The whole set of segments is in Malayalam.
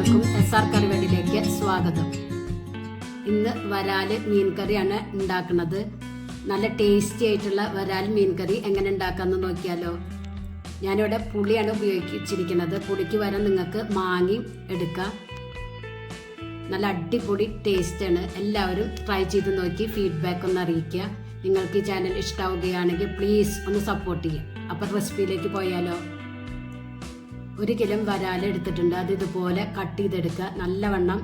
എല്ലാവർക്കും SR കറിവേടിലേക്ക് സ്വാഗതം. ഇന്ന് വരാൽ മീൻ കറിയാണ് ഉണ്ടാക്കുന്നത്. നല്ല ടേസ്റ്റി ആയിട്ടുള്ള വരാൽ മീൻ കറി എങ്ങനെ ഉണ്ടാക്കാമെന്ന് നോക്കിയാലോ. ഞാനിവിടെ പുളിയാണ് ഉപയോഗിച്ചിരിക്കുന്നത്. പുളിക്ക് വരെ നിങ്ങൾക്ക് മാങ്ങി എടുക്കാം. നല്ല അടിപൊളി ടേസ്റ്റാണ്. എല്ലാവരും ട്രൈ ചെയ്ത് നോക്കി ഫീഡ്ബാക്ക് ഒന്ന് അറിയിക്കുക. നിങ്ങൾക്ക് ഈ ചാനൽ ഇഷ്ടമാവുകയാണെങ്കിൽ പ്ലീസ് ഒന്ന് സപ്പോർട്ട് ചെയ്യുക. അപ്പോൾ റെസിപ്പിയിലേക്ക് പോയാലോ. 1 കിലോ വരാൽ എടുത്തിട്ടുണ്ട്. അത് ഇതുപോലെ കട്ട് ചെയ്തെടുക്കുക. നല്ലവണ്ണം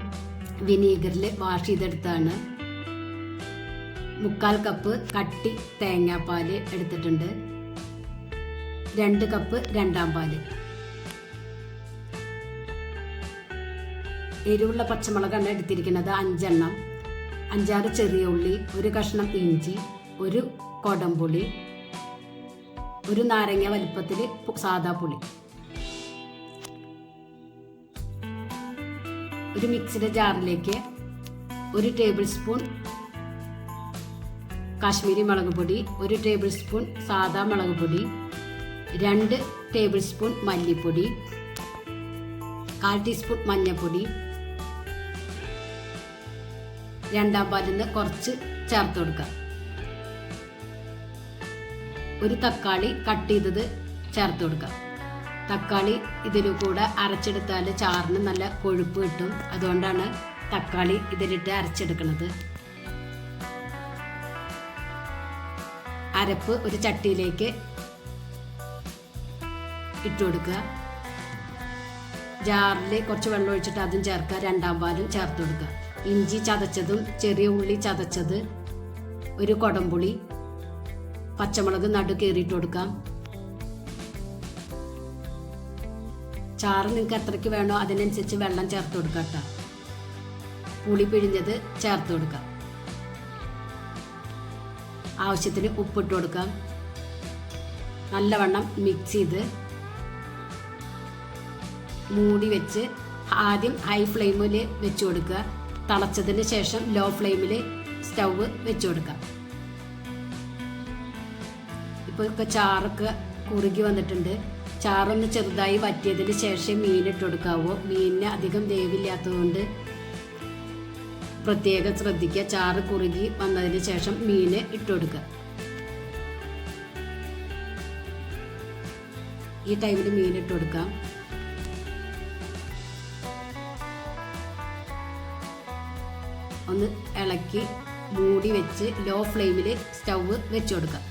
വിനീഗറിൽ വാഷ് ചെയ്തെടുത്താണ്. 3/4 കപ്പ് കട്ടി തേങ്ങാപ്പാൽ എടുത്തിട്ടുണ്ട്. 2 കപ്പ് രണ്ടാം പാല്. എരിവുള്ള പച്ചമുളകാണ് എടുത്തിരിക്കുന്നത് 5 എണ്ണം. 5-6 ചെറിയ ഉള്ളി, 1 കഷ്ണം ഇഞ്ചി, 1 കൊടംപുളി, 1 നാരങ്ങ വലിപ്പത്തിൽ സാദാ പുളി. ഒരു മിക്സിയുടെ ജാറിലേക്ക് 1 ടേബിൾ സ്പൂൺ കാശ്മീരി മുളക് പൊടി, 1 ടേബിൾ സ്പൂൺ സാദാ മുളക് പൊടി, 2 ടേബിൾ സ്പൂൺ മല്ലിപ്പൊടി, 1/4 ടീസ്പൂൺ മഞ്ഞൾപ്പൊടി, രണ്ടാം പാലിൽ നിന്ന് കുറച്ച് ചേർത്ത് കൊടുക്കുക. 1 തക്കാളി കട്ട് ചെയ്തത് ചേർത്ത് കൊടുക്കുക. തക്കാളി ഇതിൽ കൂടെ അരച്ചെടുത്താൽ ചാറിന് നല്ല കൊഴുപ്പ് കിട്ടും. അതുകൊണ്ടാണ് തക്കാളി ഇതിലിട്ട് അരച്ചെടുക്കുന്നത്. അരപ്പ് ഒരു ചട്ടിയിലേക്ക് ഇട്ട് കൊടുക്കുക. ജാറിൽ കുറച്ച് വെള്ളം ഒഴിച്ചിട്ട് അതും ചേർക്കുക. രണ്ടാം പാലും ചേർത്ത് കൊടുക്കുക. ഇഞ്ചി ചതച്ചതും ചെറിയ ഉള്ളി ചതച്ചത്, 1 കൊടംപുളി, പച്ചമുളക് നടു കീറിയിട്ട് കൊടുക്കാം. ചാറ് നിങ്ങൾക്ക് എത്രയ്ക്ക് വേണോ അതിനനുസരിച്ച് വെള്ളം ചേർത്ത് കൊടുക്കാം കേട്ടോ. പുളി പിഴിഞ്ഞത് ചേർത്ത് കൊടുക്കാം. ആവശ്യത്തിന് ഉപ്പിട്ട് കൊടുക്കാം. നല്ലവണ്ണം മിക്സ് ചെയ്ത് മൂടി വെച്ച് ആദ്യം ഹൈ ഫ്ലെയിമിൽ വെച്ച് കൊടുക്കുക. തിളച്ചതിന് ശേഷം ലോ ഫ്ലെയിമിൽ സ്റ്റൗവ് വെച്ച് കൊടുക്കാം. ഇപ്പോൾ ചാറൊക്കെ കുറുകി വന്നിട്ടുണ്ട്. ചാറൊന്ന് ചെറുതായി വറ്റിയതിന് ശേഷം മീനിട്ട് കൊടുക്കാവൂ. മീനിന് അധികം വേവില്ലാത്തതുകൊണ്ട് പ്രത്യേകം ശ്രദ്ധിക്കുക. ചാറ് കുറുകി വന്നതിന് ശേഷം മീന് ഇട്ട് കൊടുക്കുക. ഈ ടൈമിൽ മീനിട്ട് കൊടുക്കാം. ഒന്ന് ഇളക്കി മൂടി വെച്ച് ലോ ഫ്ലെയിമിൽ സ്റ്റൗവ് വെച്ച് കൊടുക്കാം.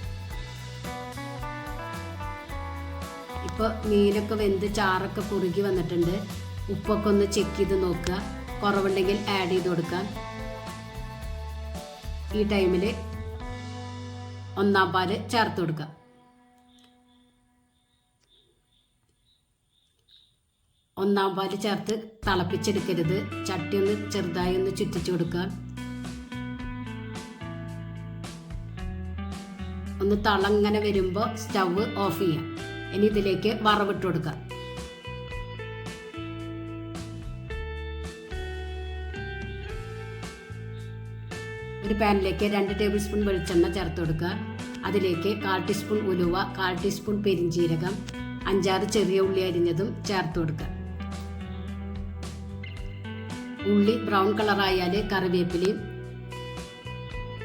ഇപ്പോൾ മീനൊക്കെ വെന്ത് ചാറൊക്കെ കുറുകി വന്നിട്ടുണ്ട്. ഉപ്പൊക്കെ ഒന്ന് ചെക്ക് ചെയ്ത് നോക്കുക. കുറവുണ്ടെങ്കിൽ ആഡ് ചെയ്ത് കൊടുക്കാം. ഈ ടൈമിൽ ഒന്നാം പാല് ചേർത്ത് കൊടുക്കുക. ഒന്നാം പാല് ചേർത്ത് തിളപ്പിച്ചെടുക്കരുത്. ചട്ടി ഒന്ന് ചെറുതായി ഒന്ന് ചുറ്റിച്ചു കൊടുക്കുക. ഒന്ന് തളങ്ങനെ വരുമ്പോൾ സ്റ്റൗവ് ഓഫ് ചെയ്യാം. ഇനി ഇതിലേക്ക് വറവിട്ട് കൊടുക്കാം. ഒരു പാനിലേക്ക് 2 ടേബിൾ സ്പൂൺ വെളിച്ചെണ്ണ ചേർത്ത് കൊടുക്കുക. അതിലേക്ക് 1/4 ടീസ്പൂൺ ഉലുവ, 1/4 ടീസ്പൂൺ പെരിഞ്ജീരകം, 5-6 ചെറിയ ഉള്ളി അരിഞ്ഞതും ചേർത്ത് കൊടുക്കുക. ഉള്ളി ബ്രൗൺ കളറായാൽ കറിവേപ്പിലയും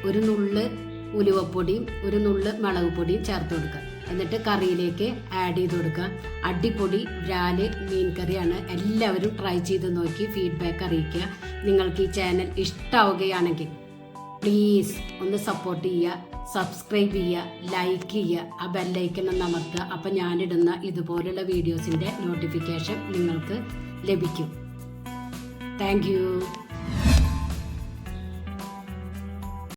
1 നുള്ള് ഉലുവപ്പൊടിയും 1 നുള്ള് മുളക് പൊടിയും ചേർത്ത് കൊടുക്കുക. എന്നിട്ട് കറിയിലേക്ക് ആഡ് ചെയ്ത് കൊടുക്കുക. അടിപൊളി വരാൽ മീൻ കറിയാണ്. എല്ലാവരും ട്രൈ ചെയ്ത് നോക്കി ഫീഡ്ബാക്ക് അറിയിക്കുക. നിങ്ങൾക്ക് ഈ ചാനൽ ഇഷ്ടമാവുകയാണെങ്കിൽ പ്ലീസ് ഒന്ന് സപ്പോർട്ട് ചെയ്യുക, സബ്സ്ക്രൈബ് ചെയ്യുക, ലൈക്ക് ചെയ്യുക, ആ ബെല്ലൈക്കൺ ഒന്ന് അമർത്തുക. അപ്പോൾ ഞാനിടുന്ന ഇതുപോലുള്ള വീഡിയോസിൻ്റെ നോട്ടിഫിക്കേഷൻ നിങ്ങൾക്ക് ലഭിക്കും. Thank you.